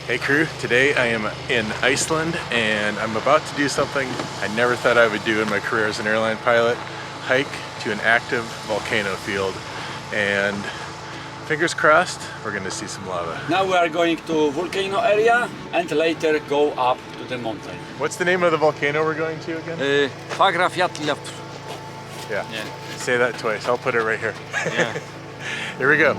Hey crew, today I am in Iceland and I'm about to do something I never thought I would do in my career as an airline pilot. Hike to an active volcano field, and fingers crossed we're going to see some lava. Now we are going to Volcano area and later go up to the mountain. What's the name of the volcano we're going to again? Fagradalsfjall. Yeah. Say that twice, I'll put it right here. Yeah. Here we go.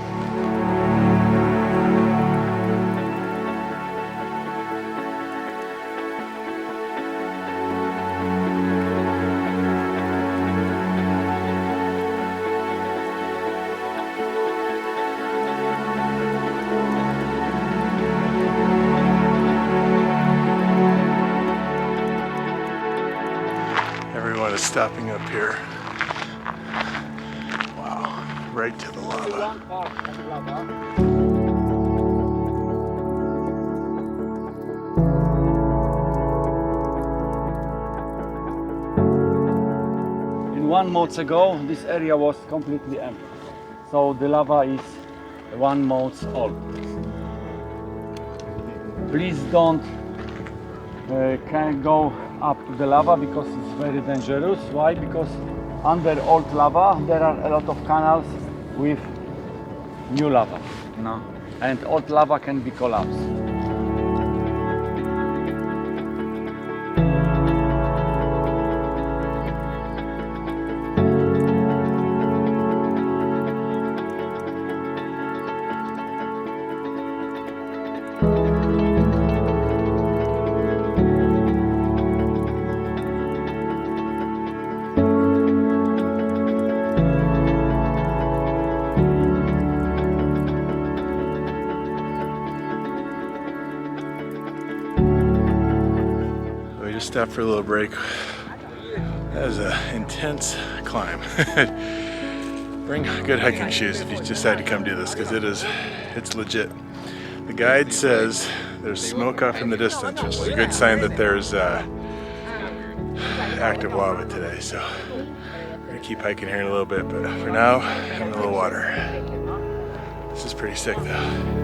Everyone is stopping up here. Wow, right to the lava. In 1 month ago, this area was completely empty. So the lava is 1 month old. Please don't can't go up to the lava because it's very dangerous. Why? Because under old lava there are a lot of canals with new lava, and old lava can be collapsed. We just stopped for a little break. That was an intense climb. Bring good hiking shoes if you decide to come do this, because it's legit. The guide says there's smoke off in the distance, which is a good sign that there's active lava today. So we're gonna keep hiking here in a little bit, but for now, having a little water. This is pretty sick though.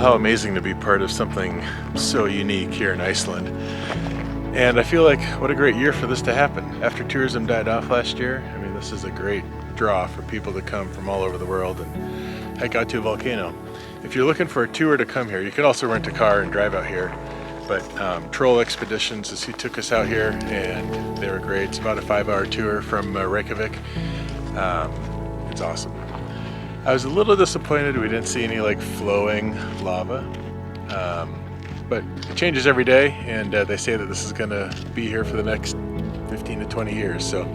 How amazing to be part of something so unique here in Iceland. And I feel like what a great year for this to happen. After tourism died off last year, I mean, this is a great draw for people to come from all over the world and hike out to a volcano. If you're looking for a tour to come here, you can also rent a car and drive out here. But Tröll Expeditions is who took us out here, and they were great. It's about a 5-hour tour from Reykjavik. It's awesome. I was a little disappointed we didn't see any like flowing lava, but it changes every day, and they say that this is going to be here for the next 15 to 20 years. So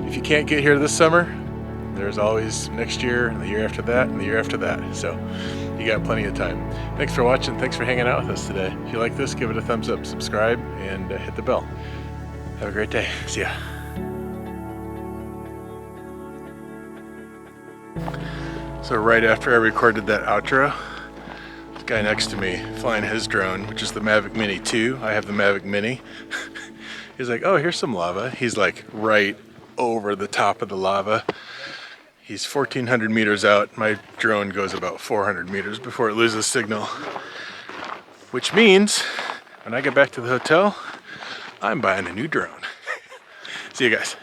if you can't get here this summer, there's always next year, and the year after that, and the year after that. So you got plenty of time. Thanks for watching. Thanks for hanging out with us today. If you like this, give it a thumbs up, subscribe, and hit the bell. Have a great day. See ya. So right after I recorded that outro, this guy next to me flying his drone, which is the Mavic Mini 2. I have the Mavic Mini. He's like, oh, here's some lava. He's like right over the top of the lava. He's 1,400 meters out. My drone goes about 400 meters before it loses signal. Which means when I get back to the hotel, I'm buying a new drone. See you guys.